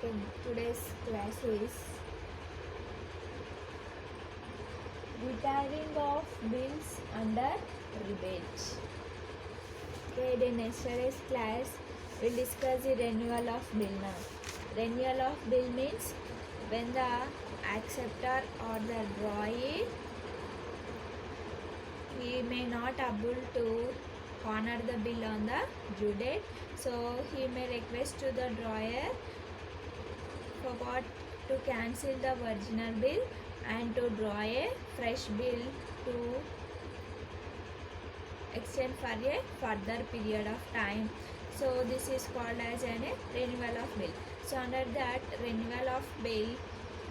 Okay, today's class is retiring of bills under rebate. Okay, in yesterday's class we'll discuss the renewal of bill now. Renewal of bill means when the acceptor or the drawee he may not able to honor the bill on the due date, so he may request to the drawer forgot to cancel the original bill and to draw a fresh bill to extend for a further period of time. So this is called as a renewal of bill. So under that renewal of bill,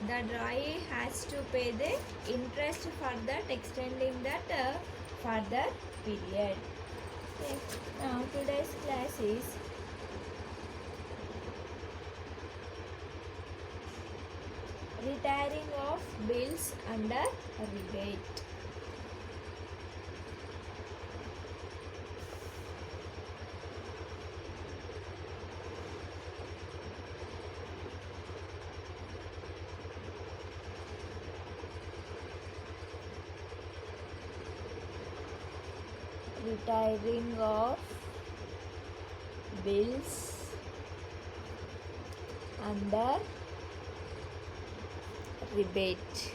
the drawee has to pay the interest for that extending that further period. Okay. Now today's class is retiring of bills under rebate. Retiring of bills under rebate.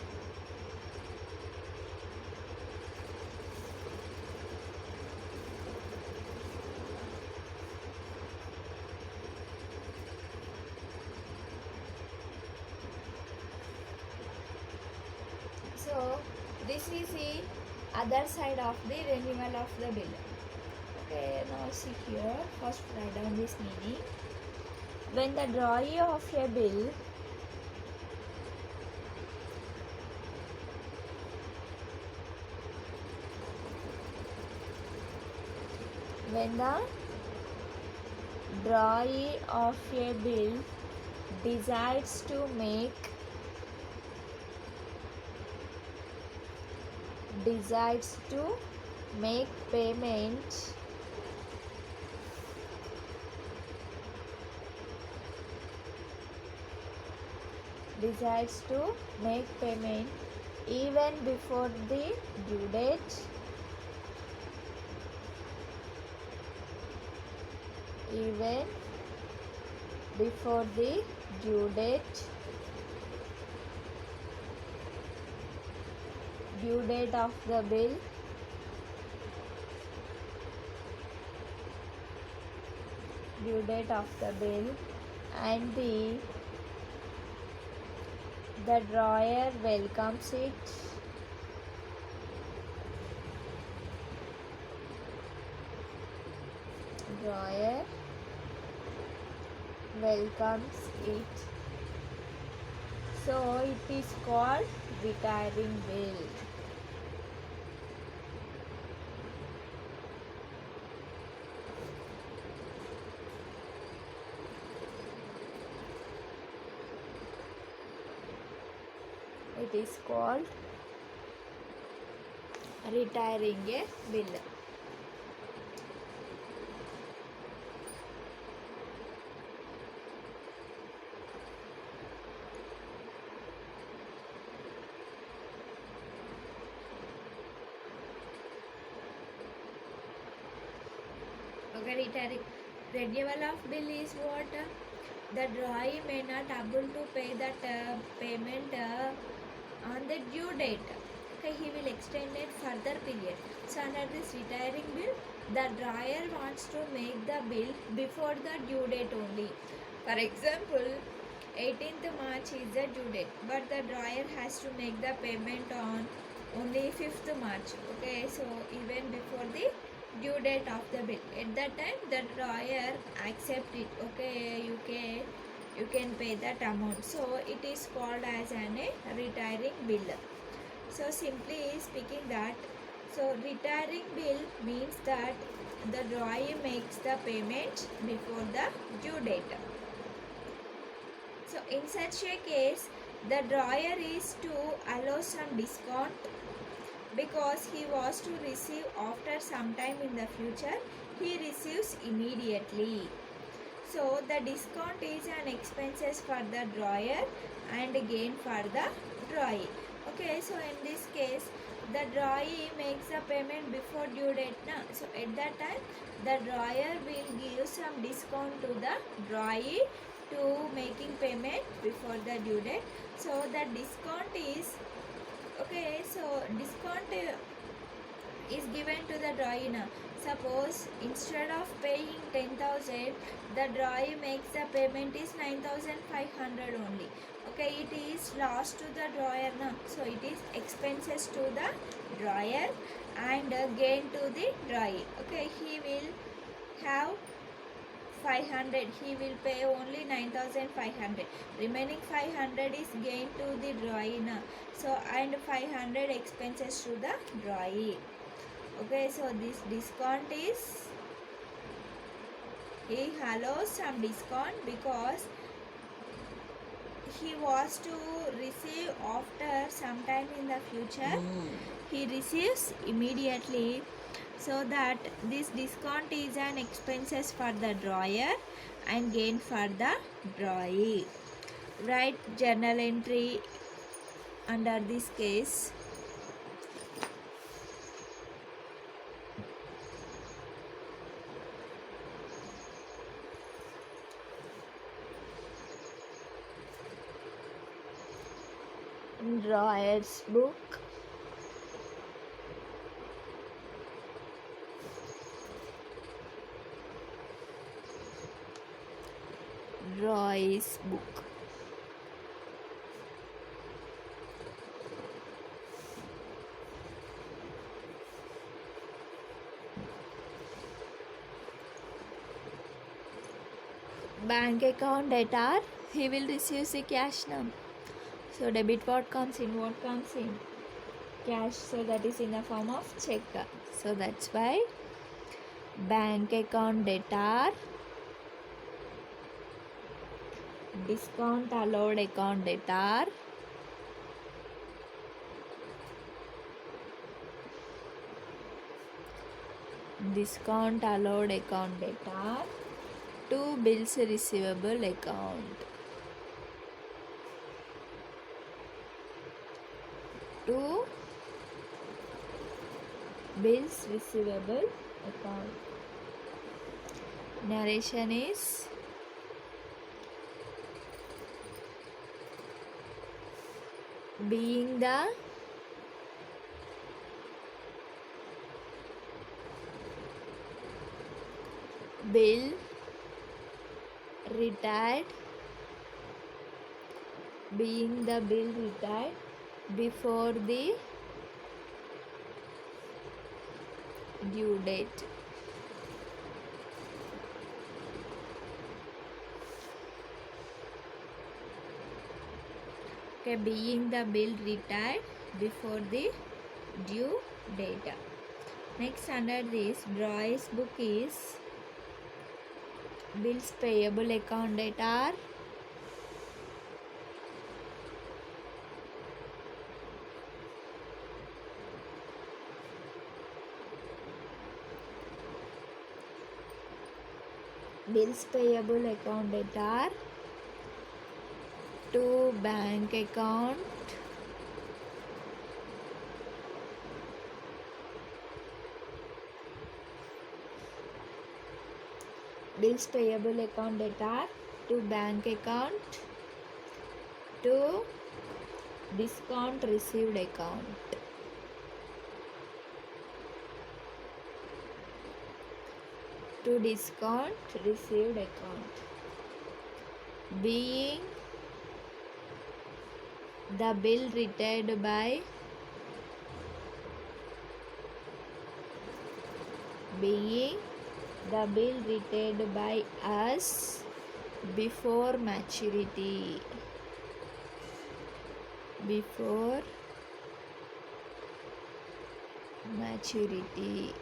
So this is the other side of the renewal of the bill. Okay, now see here, first write down this meaning. When the drawee of a bill when the drawee of a bill decides to make payment even before the due date due date of the bill and the drawer welcomes it so it is called retiring bill. It is called retiring a bill. Okay, retiring renewal of bill is what? The drawee may not able to pay that payment on the due date. Okay, he will extend it further period. So under this retiring bill, the drawer wants to make the bill before the due date only. For example, 18th March is the due date, but the drawer has to make the payment on only 5th March. Okay, so even before the due date of the bill, at that time the drawer accept it. Okay, you can pay that amount. So it is called as a retiring bill. So simply speaking that, so retiring bill means that the drawee makes the payment before the due date. So in such a case, the drawer is to allow some discount because he was to receive after some time in the future, he receives immediately. So the discount is an expenses for the drawer and gain for the drawee. Okay, so in this case the drawee makes the payment before due date na. So at that time the drawer will give some discount to the drawee to making payment before the due date. So the discount is okay. So discount is given to the drawee now. Suppose instead of paying 10,000, the drawee makes the payment is 9,500 only. Okay, it is loss to the drawer now. So it is expenses to the drawer and gain to the drawee. Okay, he will have 500. He will pay only 9,500. Remaining 500 is gain to the drawee now. So and 500 expenses to the drawee. Okay, so this discount is, he allows some discount because he was to receive after some time in the future. He receives immediately, so that this discount is an expenses for the drawer and gain for the drawee. Write journal entry under this case. Drawer's book. Drawer's book. Bank account debtor, he will receive the cash now. So debit what comes in? What comes in? Cash. So that is in the form of check. So that's why bank account debtor, discount allowed account debtor, discount allowed account debtor to bills receivable account. To bills receivable account. Narration is being the bill retired, being the bill retired before the due date. Okay, being the bill retired before the due date. Next, under this drawer's book is bills payable account debtor, bills payable account debtor to bank account, bills payable account debtor to bank account to discount received account. To discount received account. Being the bill retired by, being the bill retired by us before maturity. Before maturity.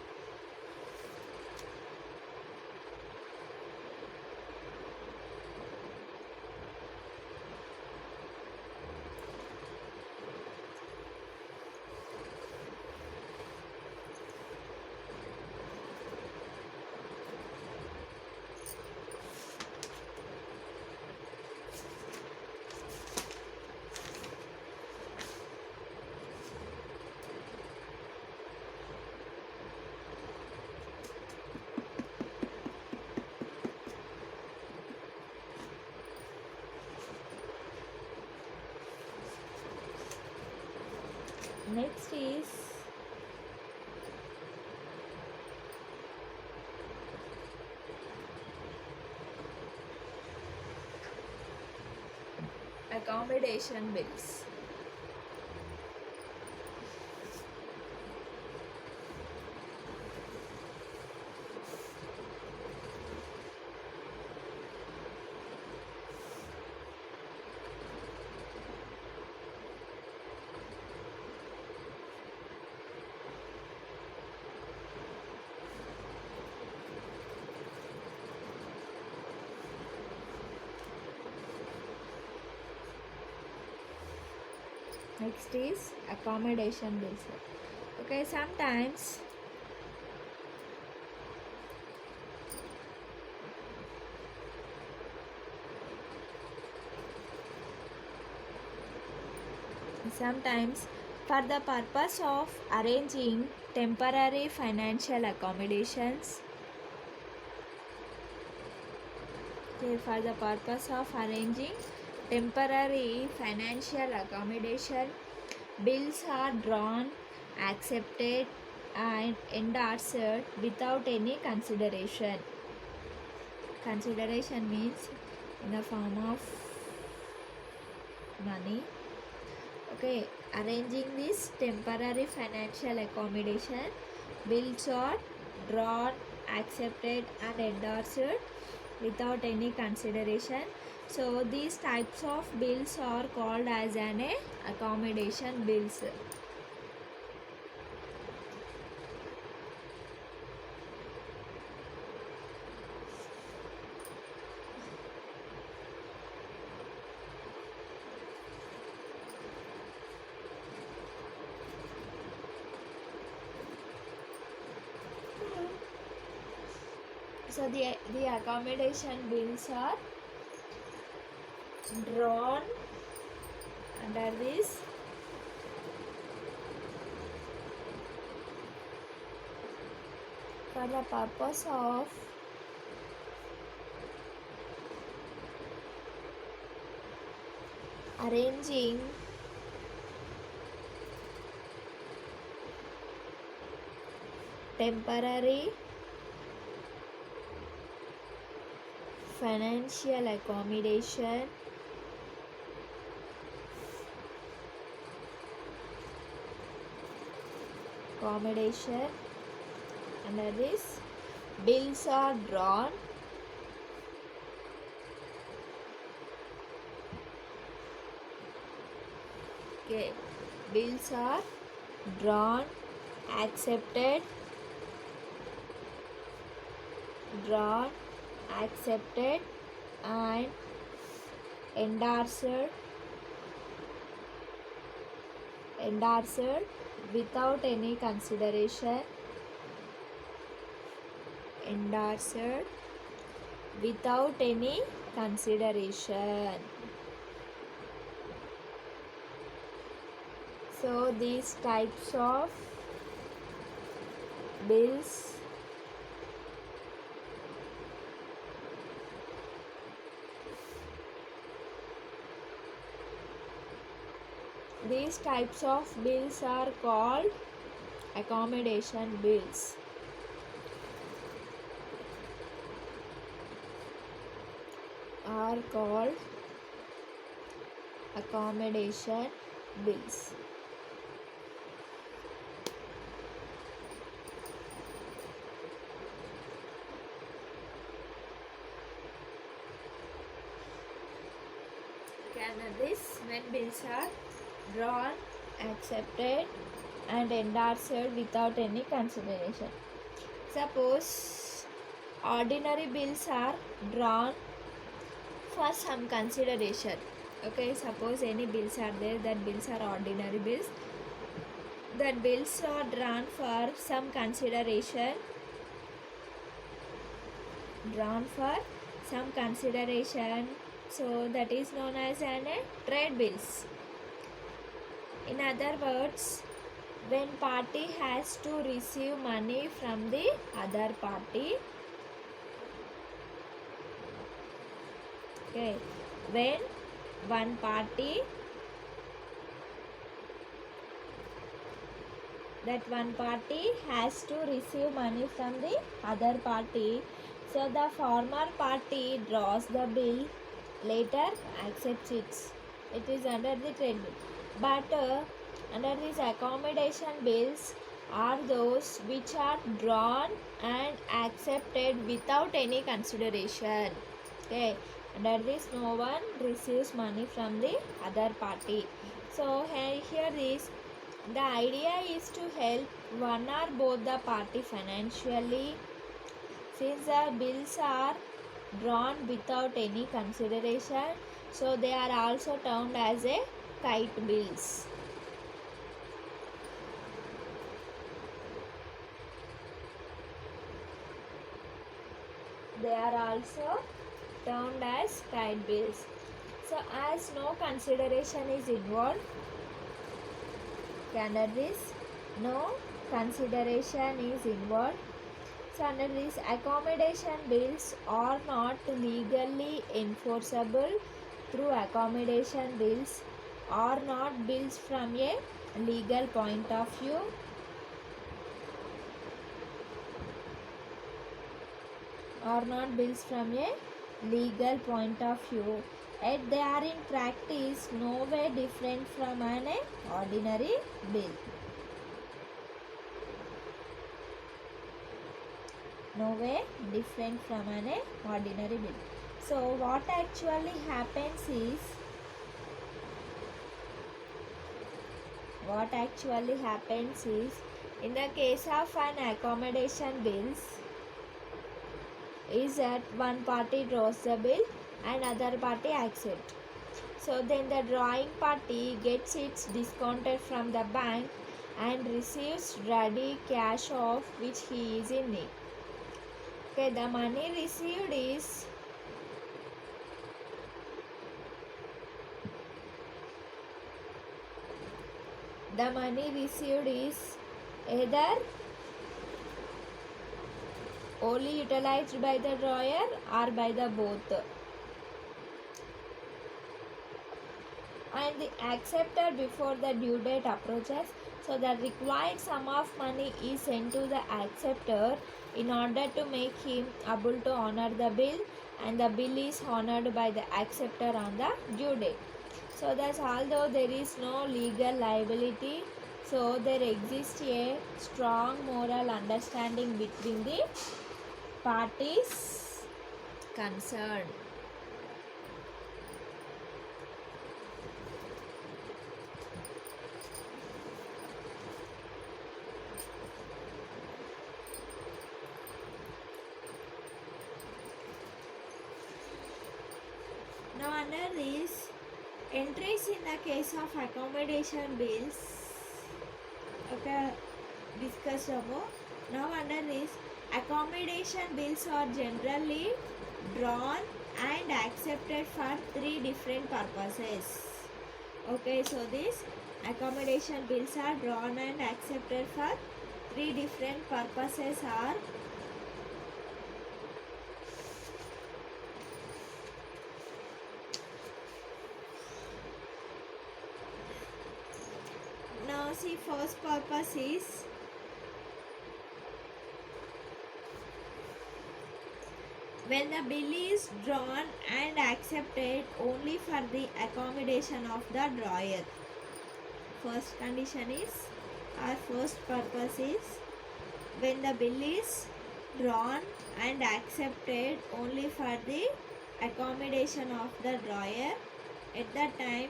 Next is accommodation bills. Next is accommodation bills. Okay, sometimes for the purpose of arranging temporary financial accommodations. Okay, for the purpose of arranging temporary financial accommodation, bills are drawn, accepted, and endorsed without any consideration. Consideration means in the form of money. Okay, arranging this temporary financial accommodation, bills are drawn, accepted, and endorsed without any consideration. So these types of bills are called as an accommodation bills. So the accommodation bills are drawn under this for the purpose of arranging temporary financial accommodation under this bills are drawn okay bills are drawn, accepted, and endorsed without any consideration. So these types of bills are called accommodation bills. This when bills are drawn, accepted, and endorsed without any consideration. Suppose ordinary bills are drawn for some consideration. Okay, suppose any bills are there, that bills are ordinary bills, that bills are drawn for some consideration, so that is known as an trade bills. In other words, when party has to receive money from the other party, okay, when one party that one party has to receive money from the other party. So the former party draws the bill, later accepts it. It is under the trade bill. But under these accommodation bills are those which are drawn and accepted without any consideration. Okay, under this no one receives money from the other party. So here is the idea is to help one or both the party financially, since the bills are drawn without any consideration, so they are also termed as a kite bills. They are also termed as kite bills. So as no consideration is involved, under this no consideration is involved. So under this accommodation bills are not legally enforceable through accommodation bills, are not bills from a legal point of view. Are not bills from a legal point of view, yet they are in practice no way different from an ordinary bill. No way different from an ordinary bill. So what actually happens is, in the case of an accommodation bills is that one party draws the bill and other party accepts. So then the drawing party gets its discounted from the bank and receives ready cash of which he is in need. Okay, the money received is either only utilized by the drawer or by the both, and the acceptor before the due date approaches. So the required sum of money is sent to the acceptor in order to make him able to honor the bill, and the bill is honored by the acceptor on the due date. So thus, although there is no legal liability, so there exists a strong moral understanding between the parties concerned. Now under this, entries in the case of accommodation bills, okay, discussed above. Now under this, accommodation bills are generally drawn and accepted for three different purposes. Okay, so these accommodation bills are drawn and accepted for three different purposes are: now see, first purpose is when the bill is drawn and accepted only for the accommodation of the drawer. First condition is, our first purpose is when the bill is drawn and accepted only for the accommodation of the drawer. At that time,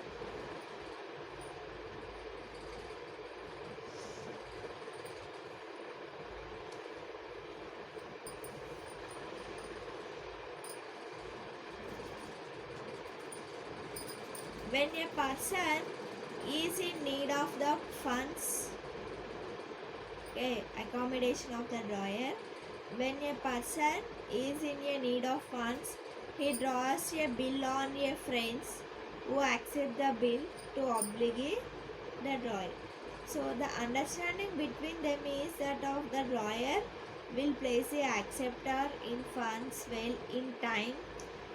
when a person is in need of the funds, okay, accommodation of the drawer, when a person is in a need of funds, he draws a bill on a friends who accept the bill to oblige the drawer. So the understanding between them is that of the drawer will place a acceptor in funds well in time,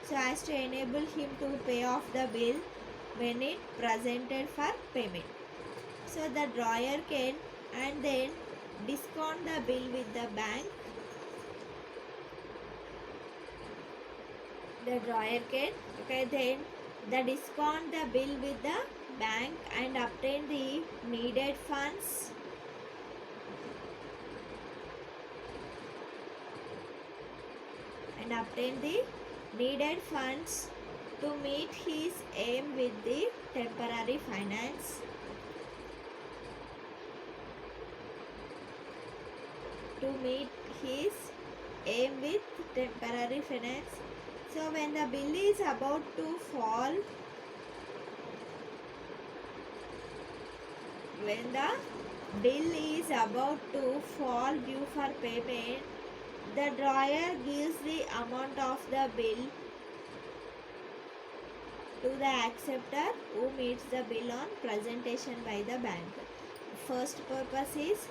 so as to enable him to pay off the bill when it presented for payment. So the drawer can and then discount the bill with the bank. The drawer can, okay, then the discount the bill with the bank and obtain the needed funds. And obtain the needed funds to meet his aim with the temporary finance. To meet his aim with temporary finance. So when the bill is about to fall, when the bill is about to fall due for payment, the drawer gives the amount of the bill to the acceptor who meets the bill on presentation by the bank. First purpose is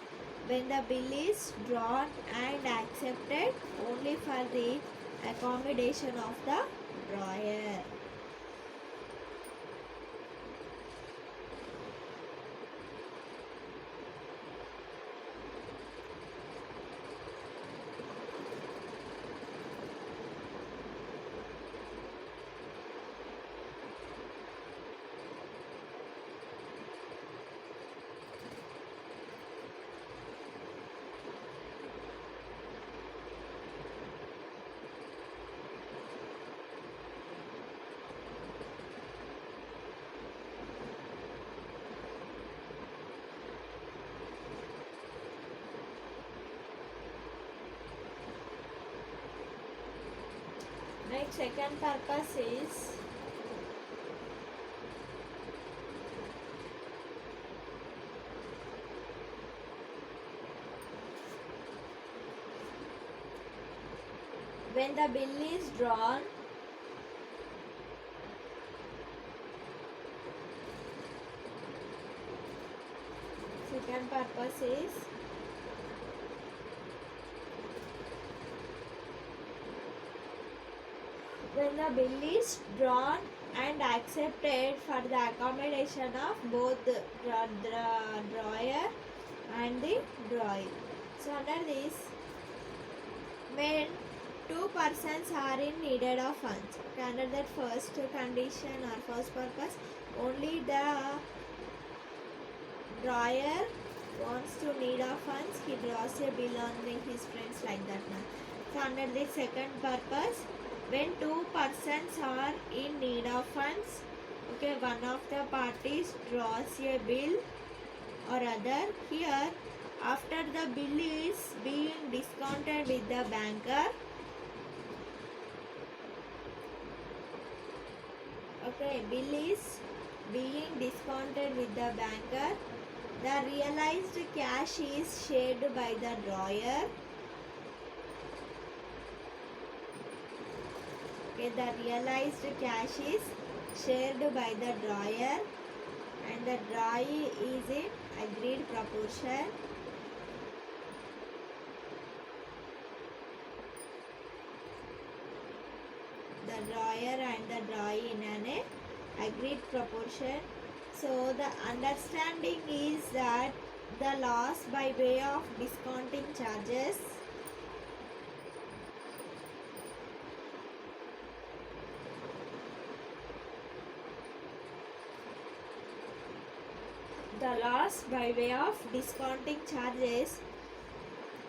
when the bill is drawn and accepted only for the accommodation of the drawer. Next, second purpose is when the bill is drawn, second purpose is when the bill is drawn and accepted for the accommodation of both the drawer and the drawing. So under this, when two persons are in needed of funds, okay, under that first condition or first purpose, only the drawer wants to need of funds, he draws a bill on his friends like that now. So under the second purpose, when two persons are in need of funds, okay, one of the parties draws a bill or other. Here, after the bill is being discounted with the banker, okay, bill is being discounted with the banker, the realized cash is shared by the drawer. Okay, the realized cash is shared by the drawer and the drawee is in agreed proportion. The drawer and the drawee in an agreed proportion. So the understanding is that the loss by way of discounting charges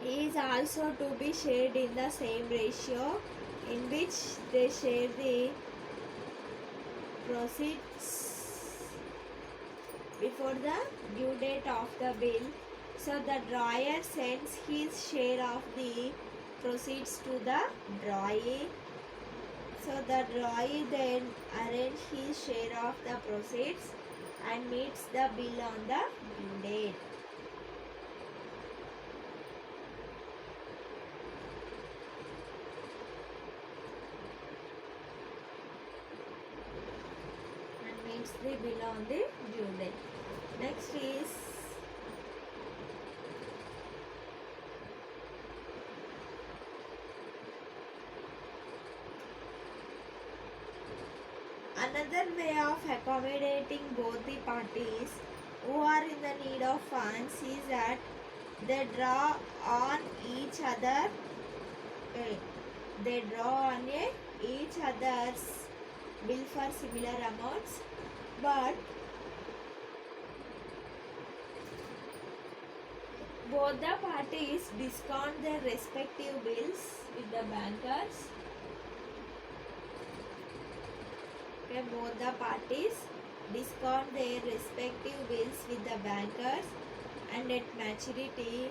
is also to be shared in the same ratio in which they share the proceeds before the due date of the bill. So the drawer sends his share of the proceeds to the drawee. So the drawee then arranges his share of the proceeds and meets the bill on the due date. And meets the bill on the due date. Next is another way of accommodating both the parties who are in the need of funds is that they draw on each other. Okay, they draw on each other's bill for similar amounts, but both the parties discount their respective bills with the bankers. Okay, both the parties discount their respective bills with the bankers and at maturity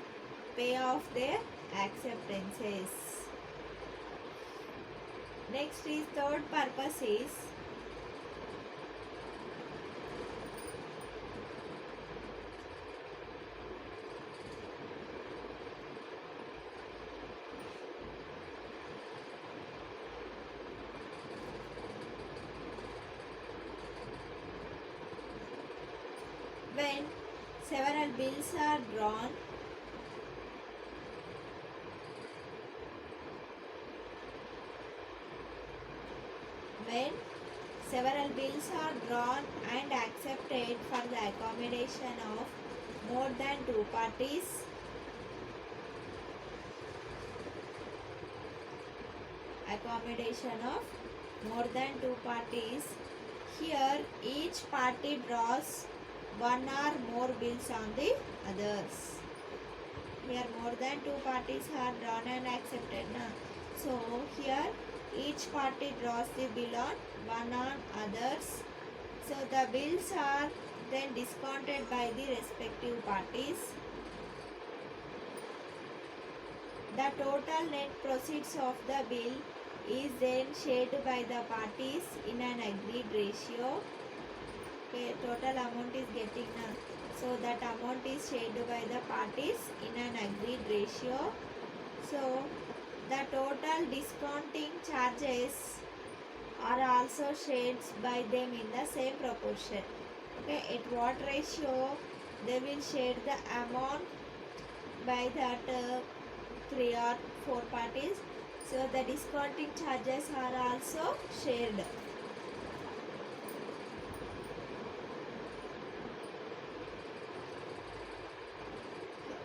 pay off their acceptances. Next is third purpose is when several bills are drawn, when several bills are drawn and accepted for the accommodation of more than two parties, accommodation of more than two parties, here each party draws one or more bills on the others. Here more than two parties are drawn and accepted. So here each party draws the bill on one on others. So the bills are then discounted by the respective parties. The total net proceeds of the bill is then shared by the parties in an agreed ratio. Okay, total amount is getting so that amount is shared by the parties in an agreed ratio. So the total discounting charges are also shared by them in the same proportion. Okay, at what ratio they will share the amount by that 3 or 4 parties. So the discounting charges are also shared.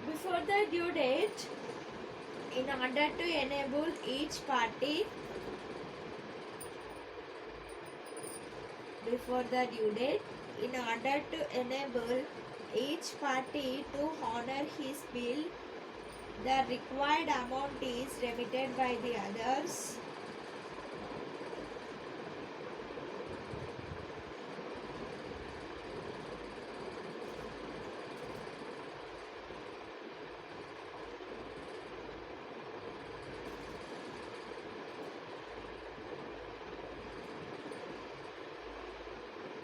Before the due date, in order to enable each party, before the due date, in order to enable each party to honor his bill, the required amount is remitted by the others.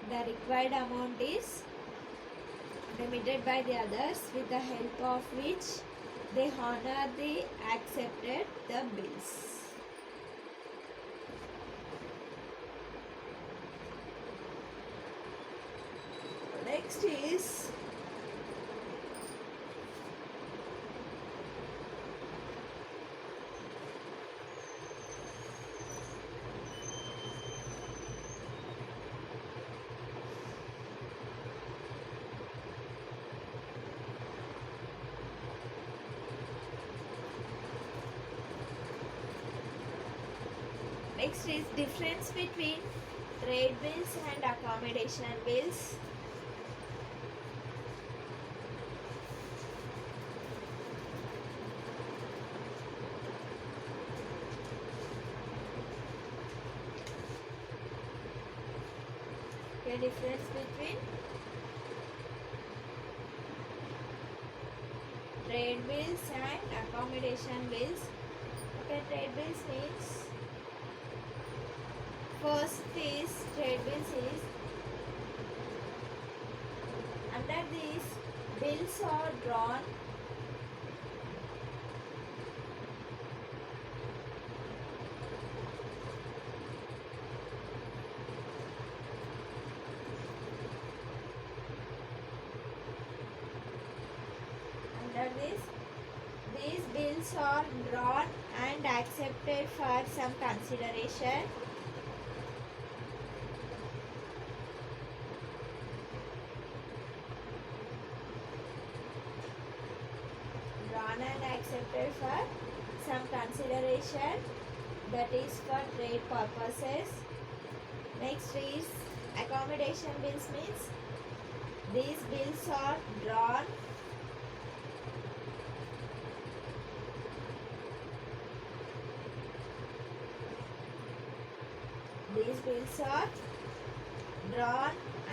The required amount is remitted by the others, with the help of which they honor the accepted the bills. Next is difference between trade bills and accommodation bills. The difference between trade bills and accommodation bills. Okay, trade bills means first is trade bills is under these bills are drawn these bills are drawn and accepted for some consideration. drawn and accepted for some consideration, that is for trade purposes. Next is accommodation bills, means these bills are drawn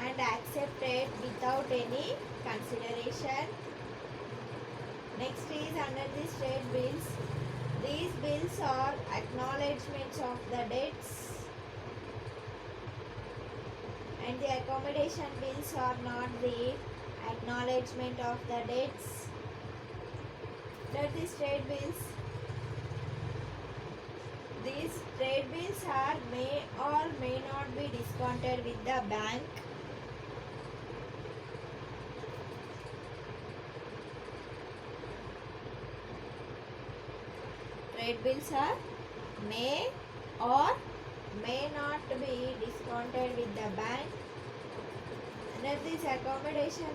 and accepted without any consideration. Next is under these trade bills, these bills are acknowledgements of the debts, and the accommodation bills are not the acknowledgement of the debts. That these trade bills are may or may not be discounted with the bank. Trade bills are may or may not be discounted with the bank. Under these accommodation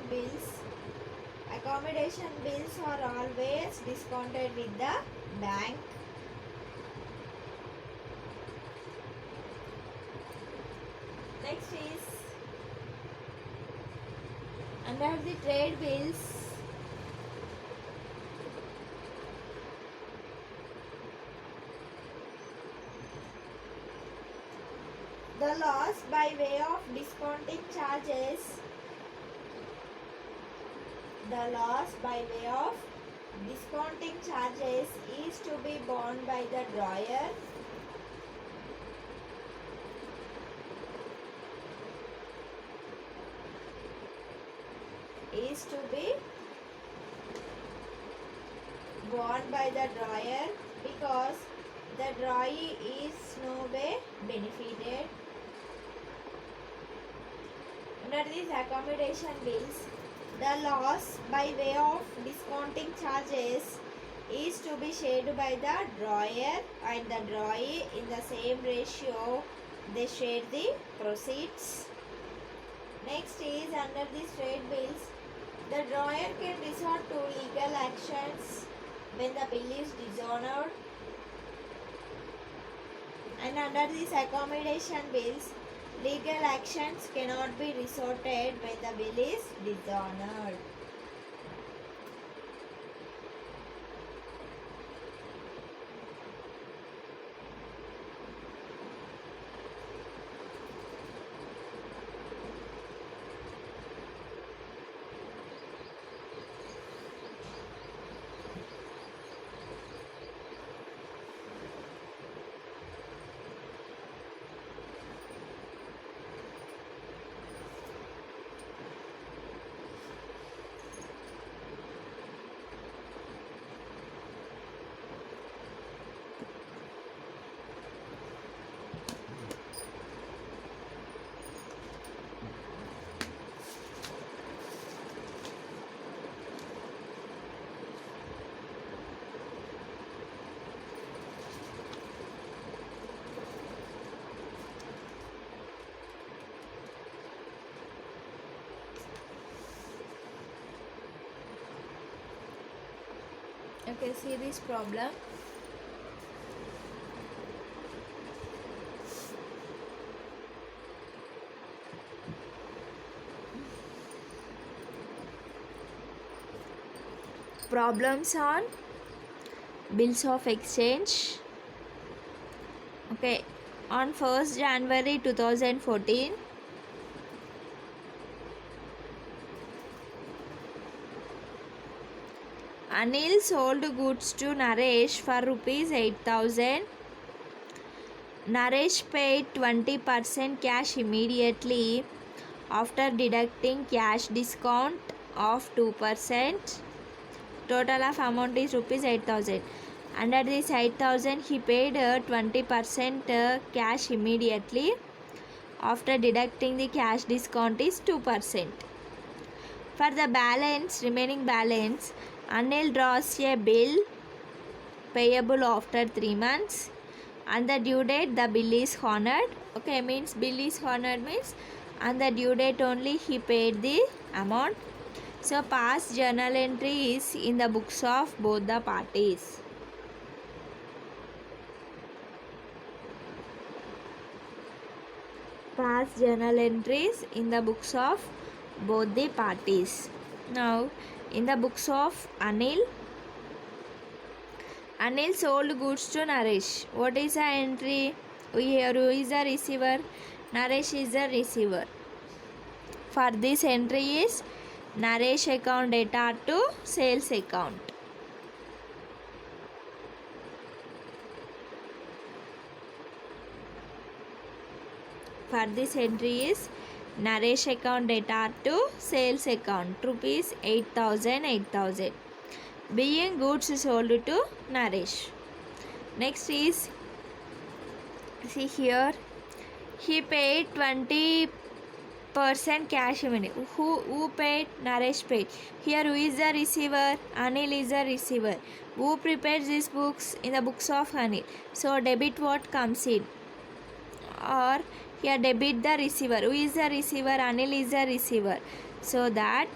bills are always discounted with the bank. Next is under the trade bills, the loss by way of discounting charges is to be borne by the drawer. Because the drawee is no way benefited. Under these accommodation bills, the loss by way of discounting charges is to be shared by the drawer and the drawee in the same ratio. They share the proceeds. Next is under these trade bills, the drawer can resort to legal actions when the bill is dishonored. And under these accommodation bills, legal actions cannot be resorted when the bill is dishonored. Okay, see this problem. Problems on bills of exchange. Okay, on 1st January 2014, Anil sold goods to Naresh for rupees 8,000. Naresh paid 20% cash immediately after deducting cash discount of 2%. Total of amount is rupees 8,000. Under this 8,000 he paid 20% cash immediately. After deducting the cash discount is 2%. For the remaining balance, Anil draws a bill payable after 3 months. On the due date the bill is honored. Okay, means bill is honored means on the due date only he paid the amount. So past journal entries in the books of both the parties. Past journal entries in the books of both the parties. Now, in the books of Anil sold goods to Naresh. What is the entry? Here, who is the receiver? Naresh is the receiver. For this entry is Naresh account data to sales account. For this entry is Naresh account data to sales account, rupees 8,000. Being goods sold to Naresh. Next is, see here, he paid 20% cash money. Who paid? Naresh paid. Here, who is the receiver? Anil is the receiver. Who prepares these books? In the books of Anil. So debit what comes in, or here debit the receiver. Who is the receiver? Anil is the receiver. So that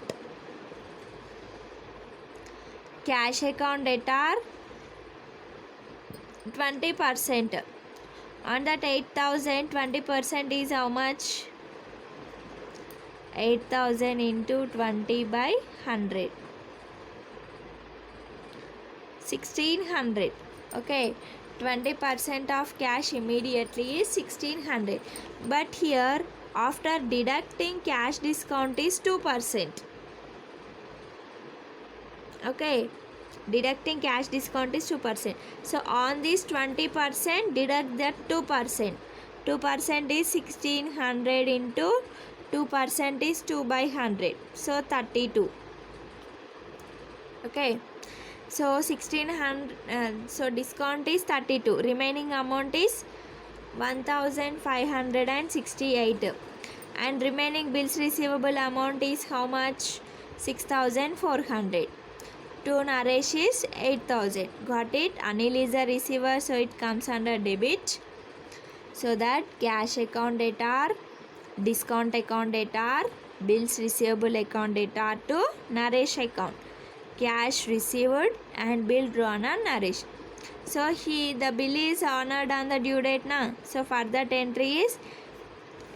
cash account debtor 20%. On that 8,000, 20% is how much? 8,000 into 20 by 100. 1,600. Okay. 20% of cash immediately is 1,600. But here, after deducting cash discount is 2%. Okay. Deducting cash discount is 2%. So on this 20%, deduct that 2%. 2% is 1,600 into 2% is 2 by 100. So 32. Okay. So 1,600. So discount is 32. Remaining amount is 1,568. And remaining bills receivable amount is how much? 6,400. To Naresh is 8,000. Got it? Anil is the receiver, so it comes under debit. So that cash account debtor, discount account debtor, bills receivable account debtor to Naresh account. Cash received and bill drawn on Naresh. So the bill is honored on the due date na. So for that entry is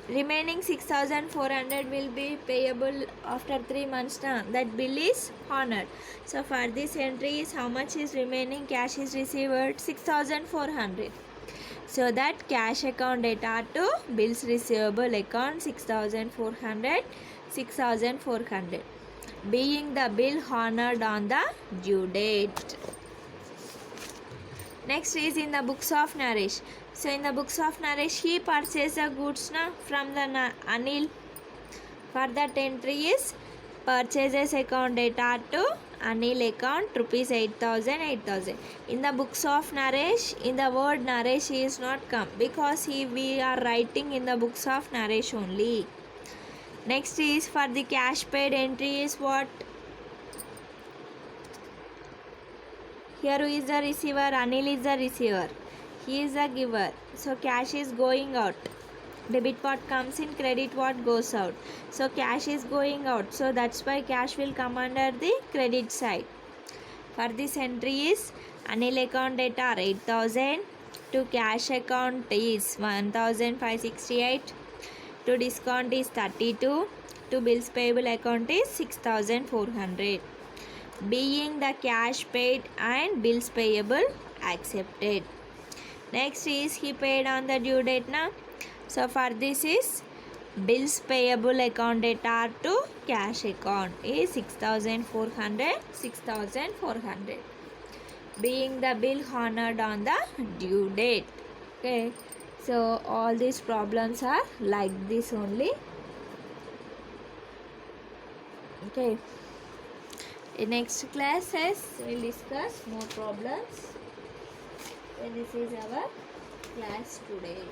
remaining 6,400 will be payable after 3 months na. That bill is honored. So for this entry is how much is remaining? Cash is received 6,400. So that cash account data to bills receivable account 6,400. Being the bill honored on the due date. Next is in the books of Naresh. So in the books of Naresh, he purchased the goods from the Anil. For that entry is purchases account data to Anil account rupees 8,000. In the books of Naresh, in the word Naresh is not come because we are writing in the books of Naresh only. Next is for the cash paid entry is what? Here who is the receiver? Anil is the receiver. He is the giver. So cash is going out. Debit what comes in, credit what goes out. So cash is going out. So that's why cash will come under the credit side. For this entry is Anil account data 8,000. To cash account is 1,568. To discount is 32. To bills payable account is 6,400. Being the cash paid and bills payable accepted. Next is he paid on the due date na. So for this is bills payable account data to cash account is 6,400. Being the bill honored on the due date. Okay. So all these problems are like this only. Okay. In next classes we'll discuss more problems. And this is our class today.